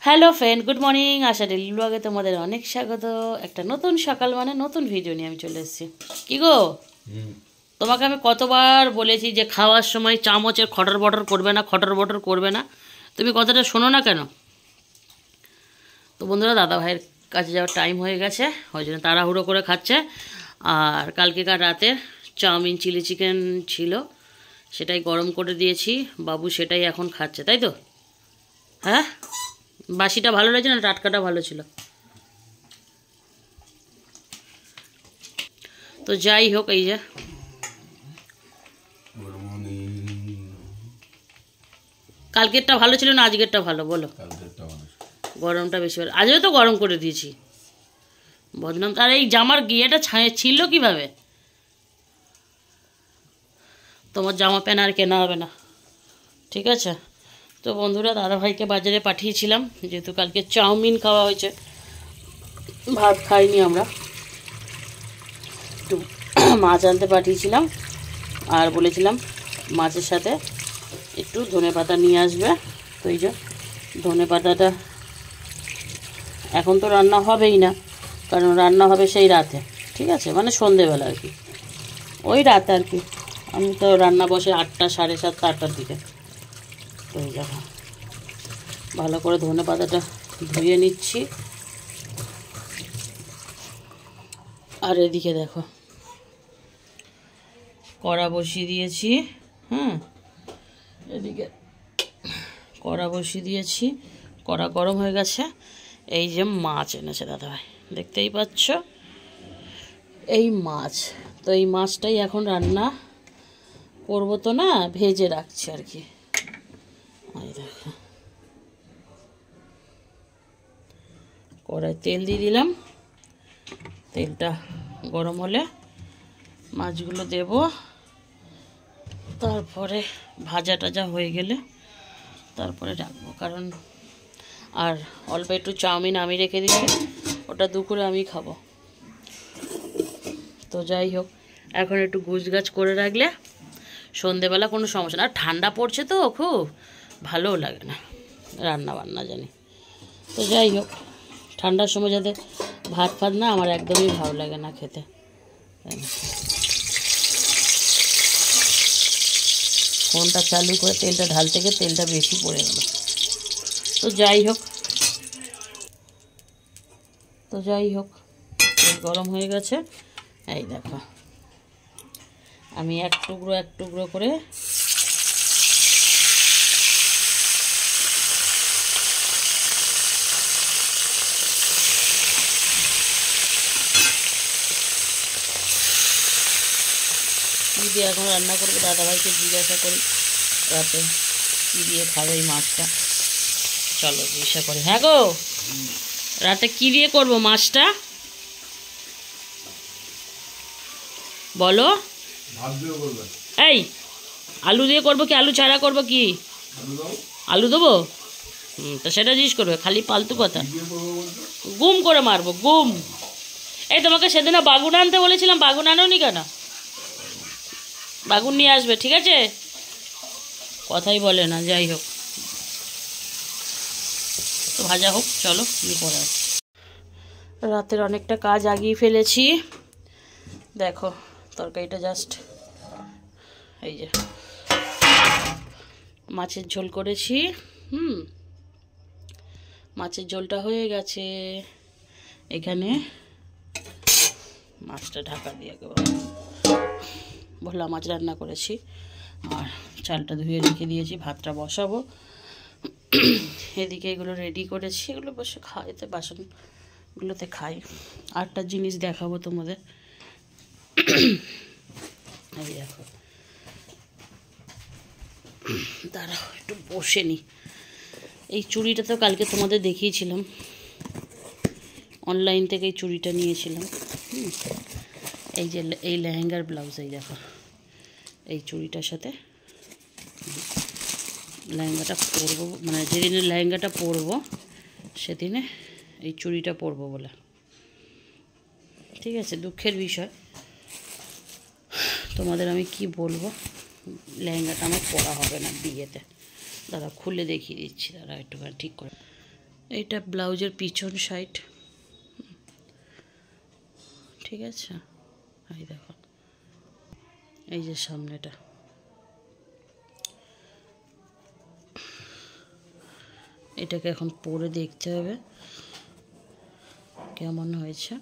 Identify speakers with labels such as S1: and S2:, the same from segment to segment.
S1: Hello friend, good morning. Asha daily ব্লগে তোমাদের অনেক স্বাগত। একটা নতুন সকাল মানে নতুন ভিডিও নিয়ে আমি চলে এসেছি। কি গো, তোমাকে আমি কতবার বলেছি যে খাওয়ার সময় চামচের খটর বটর করবে না, খটর বটর করবে না, তুমি কথাটা শোনো না কেন? তো বন্ধুরা, দাদা ভাইয়ের কাছে যাওয়ার টাইম হয়ে গেছে, ওই জন্য তাড়াহুড়ো করে খাচ্ছে। আর কালকেকার রাতে চাউমিন চিলি চিকেন ছিল, সেটাই গরম করে দিয়েছি, বাবু সেটাই এখন খাচ্ছে, তাই তো? হ্যাঁ, বাসিটা ভালো লাগছে না টাটকাটা ভালো ছিল? তো যাই হোক, এই যে কালকেরটা ভালো ছিল না আজকেরটা ভালো বলো? গরমটা বেশি ভালো, আজও তো গরম করে দিয়েছি বদনাম। আর এই জামার গিয়েটা ছিল কিভাবে? তোমার জামা প্যান্ট আর কেনা হবে না, ঠিক আছে? তো বন্ধুরা, দাদাভাইকে বাজারে পাঠিয়েছিলাম, যেহেতু কালকে চাউমিন খাওয়া হয়েছে, ভাত খাইনি আমরা। একটু মাছ আনতে পাঠিয়েছিলাম, আর বলেছিলাম মাছের সাথে একটু ধনেপাতা নিয়ে আসবে। তো এই যে ধনেপাতাটা এখন তো রান্না হবেই না, কারণ রান্না হবে সেই রাতে, ঠিক আছে, মানে সন্ধেবেলা আর কি, ওই রাতে আর কি। আমি তো রান্না বসে 8টা, 7:30, 8টার দিকে। তো এই দেখো, ভালো করে ধনেপাতাটা ধুয়ে নিচ্ছি। আর এদিকে দেখো, কড়া বসিয়ে দিয়েছি। এদিকে কড়া বসিয়ে দিয়েছি, কড়া গরম হয়ে গেছে। এই যে মাছ এনেছে দাদাভাই, দেখতেই পাচ্ছ, এই মাছ। তো এই মাছটাই এখন রান্না করব, তো না ভেজে রাখছি আর কি। এই দেখো, কড়াই তেল দিয়ে দিলাম, তেলটা গরম হলে মাছগুলো দেব, তারপরে ভাজা টাজা হয়ে গেলে তারপরে রাখবো। কারণ আর অল্প একটু চাউমিন আমি রেখে দিচ্ছি, ওটা দুপুরে আমি খাবো। তো যাই হোক, এখন একটু গুছগাছ করে রাখলে সন্ধেবেলা কোনো সমস্যা না। আর ঠান্ডা পড়ছে তো, খুব ভালোও লাগে না রান্না বান্না জানি। তো যাই হোক, ঠান্ডার সময় যাতে ভাত ফাত না, আমার একদমই ভালো লাগে না খেতে। ফোনটা চালু করে তেলটা ঢালতে গিয়ে তেলটা বেশি পড়ে গেল। তো যাই হোক, তেল গরম হয়ে গেছে। এই দেখো, আমি এক টুকরো করে কী দিয়ে এখন রান্না করবো, দাদাভাইকে জিজ্ঞাসা করি রাতে কী দিয়ে খাবে এই মাছটা। চলো জিজ্ঞাসা করি। হ্যাঁ গো, রাতে কী দিয়ে করবো মাছটা বলো? এই আলু দিয়ে করবো কি আলু ছাড়া করবো কি? আলু দেবো? তো সেটা জিজ্ঞেস করবে, খালি ফালতু কথা। গুম করে মারবো, গুম। এই তোমাকে সেদিন বাগুন আনতে বলেছিলাম, বাগুন আনোনি কেন? বাগুন নিয়ে আসবে, ঠিক আছে? কথাই বলে না। যাই হোক, তো ভাজা হোক, চলো কি করা। রাতের অনেকটা কাজ আগিয়ে ফেলেছি। দেখো, তরকারিটা জাস্ট এই যে মাছের ঝোল করেছি। মাছের ঝোলটা হয়ে গেছে। এখানে মাছটা ঢাকা দিয়ে ভোলা মাছ রান্না করেছি, আর চালটা ধুয়ে রেখে দিয়েছি, ভাতটা বসাবো। এদিকে এগুলো রেডি করেছি, এগুলো বসে খাইতে, বাসনগুলোতে খাই। আরেকটা জিনিস দেখাবো তোমাদের। এই দেখো, দাঁড়াও একটু বসে নি। এই চুড়িটা তো কালকে তোমাদের দেখিয়েছিলাম, অনলাইন থেকে এই চুড়িটা নিয়েছিলাম। এই যে এই লেহেঙ্গার ব্লাউজ, এই দেখো, এই চুড়িটার সাথে লেহেঙ্গাটা পরবো, মানে যেদিনে লেহেঙ্গাটা পরবো সেদিনে এই চুড়িটা পরবো বলে, ঠিক আছে? দুঃখের বিষয়, তোমাদের আমি কি বলবো, লেহেঙ্গাটা আমার পরা হবে না বিয়েতে। দাঁড়া খুলে দেখিয়ে দিচ্ছি, দাঁড়া একটুখানি ঠিক করে। এইটা ব্লাউজের পিছন সাইড, ঠিক আছে। এই দেখো, এই যে সামনেটা, এটাকে এখন পরে দেখতে হবে কেমন হয়েছে।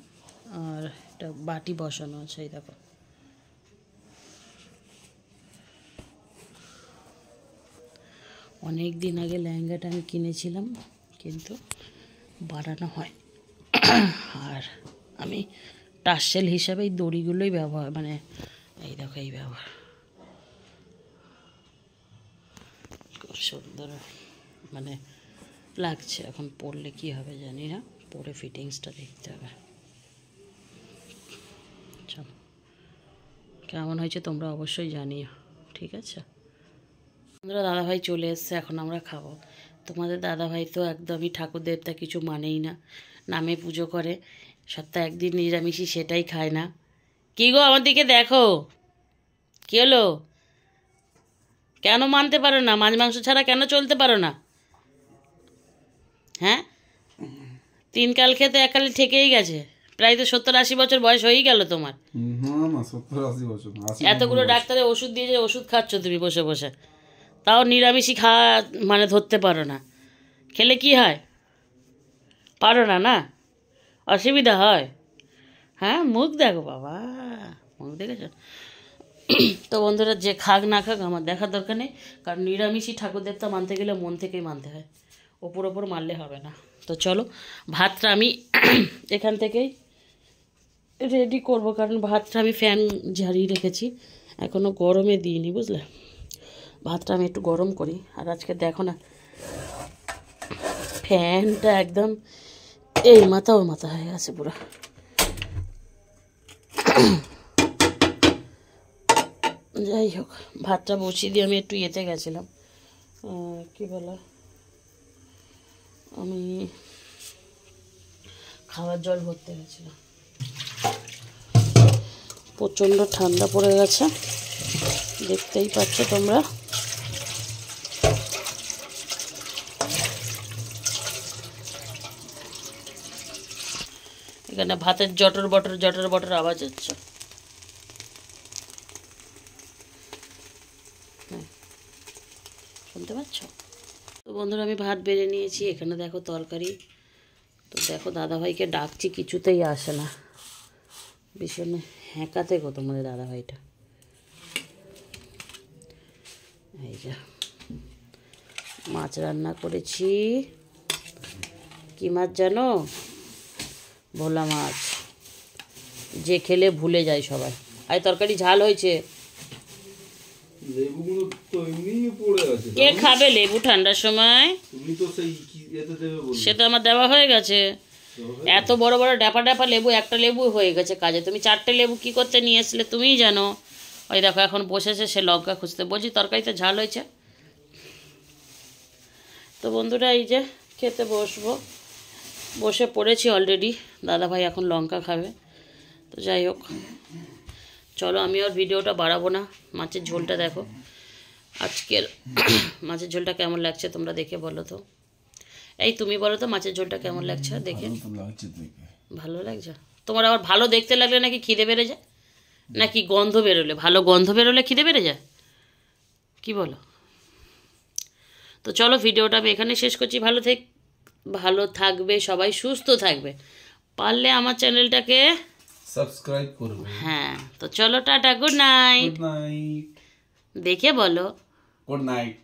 S1: আর এটা বাটি বসানো আছে, এই দেখো। অনেক দিন আগে লেহেঙ্গাটা আমি কিনেছিলাম, কিন্তু বানানো হয়। আর আমি টার্সেল হিসাবে এই দড়িগুলোই ব্যবহার, মানে এই দেখো এই ব্যবহার। খুব সুন্দর মানে লাগছে। এখন পরলে কি হবে জানি না, পরে ফিটিংসটা দেখতে হবে। চলো, কেমন হয়েছে তোমরা অবশ্যই জানিও, ঠিক আছে। বন্ধুরা, দাদাভাই চলে এসছে, এখন আমরা খাবো। তোমাদের দাদাভাই তো একদমই ঠাকুর দেবতা কিছু মানেই না, নামে পুজো করে, সপ্তাহে একদিন নিরামিষই, সেটাই খায় না। কি গো, আমার দিকে দেখো, কী হলো? কেন মানতে পারো না? মাছ মাংস ছাড়া কেন চলতে পারো না? হ্যাঁ, 3 কাল খেতে 1 কালে ঠেকেই গেছে। প্রায় তো 70-80 বছর বয়স হয়েই গেল তোমার। এতগুলো ডাক্তারে ওষুধ দিয়েছে, ওষুধ খাচ্ছ তুমি বসে বসে, তাও নিরামিষই খাওয়া মানে ধরতে পারো না। খেলে কি হয়? পারো না, না অসুবিধা হয়? হ্যাঁ, মুখ দেখো বাবা, মুখ দেখেছ? তো বন্ধুরা, যে খাক না খাক আমার দেখার দরকার নেই, কারণ নিরামিষই ঠাকুর দেবতা মানতে গেলে মন থেকেই মানতে হয়, ওপর ওপর মারলে হবে না। তো চলো, ভাতটা আমি এখান থেকেই রেডি করব, কারণ ভাতটা আমি ফ্যান ঝাড়িয়ে রেখেছি, এখনও গরমে দিইনি, বুঝলে। ভাতটা আমি একটু গরম করি। আর আজকে দেখো না, ফ্যানটা একদম এই মাথা ওর মাথা হয়ে গেছে পুরো। যাই হোক, ভাতটা বসিয়ে দিয়ে আমি একটু ইয়েতে গেছিলাম, কি বলে, আমি খাবার জল ভরতে গেছিলাম। প্রচণ্ড ঠান্ডা পড়ে গেছে, দেখতেই পাচ্ছ তোমরা। এখানে ভাতের জটর বটর আওয়াজ হচ্ছে। শুনতে পাচ্ছ? তো বন্ধুরা, আমি ভাত বেড়ে নিয়েছি, এখানে দেখো তরকারি। তো দেখো, দাদাভাইকে ডাকছি, কিছুতেই আসে না, ভীষণ হ্যাঁকাতে গো তোমাদের দাদাভাইটা। এই যে মাছ রান্না করেছি। কি মাছ জানো? ভোলা মাছ, যে খেলে ভুলে যায় সবাই। আর তরকারি ঝাল হয়েছে। কে খাবে লেবু ঠান্ডার সময়? সেটা আমার দেওয়া হয়ে গেছে। এত বড় বড় ড্যাপা ড্যাপা লেবু, একটা লেবু হয়ে গেছে কাজে। তুমি 4টে লেবু কি করতে নিয়ে এসলে তুমিই জানো। ওই দেখো, এখন বসেছে সে লঙ্কা খুঁজতে। বলছি তরকারিতে ঝাল হয়েছে। তো বন্ধুরা, এই যে খেতে বসে পড়েছি অলরেডি। দাদাভাই এখন লঙ্কা খাবে। তো যাই হোক, চলো, আমি আর ভিডিওটা বাড়াবো না। মাছের ঝোলটা দেখো, আজকের মাছের ঝোলটা কেমন লাগছে তোমরা দেখে বলো তো। এই তুমি বলো তো, মাছের ঝোলটা কেমন লাগছে দেখে? ভালো লাগছে তোমার? আবার ভালো দেখতে লাগলে নাকি খিদে বেড়ে যায়, নাকি গন্ধ বেরোলে? ভালো গন্ধ বেরোলে খিদে বেড়ে যায়, কি বলো? তো চলো, ভিডিওটা আমি এখানে শেষ করছি। ভালো থাকবে সবাই, সুস্থ থাকবে। পারলে আমার চ্যানেলটাকে
S2: সাবস্ক্রাইব করবে।
S1: হ্যাঁ, তো চলো, tata, good night.
S2: Good night.
S1: দেখে বলো
S2: গুড নাইট।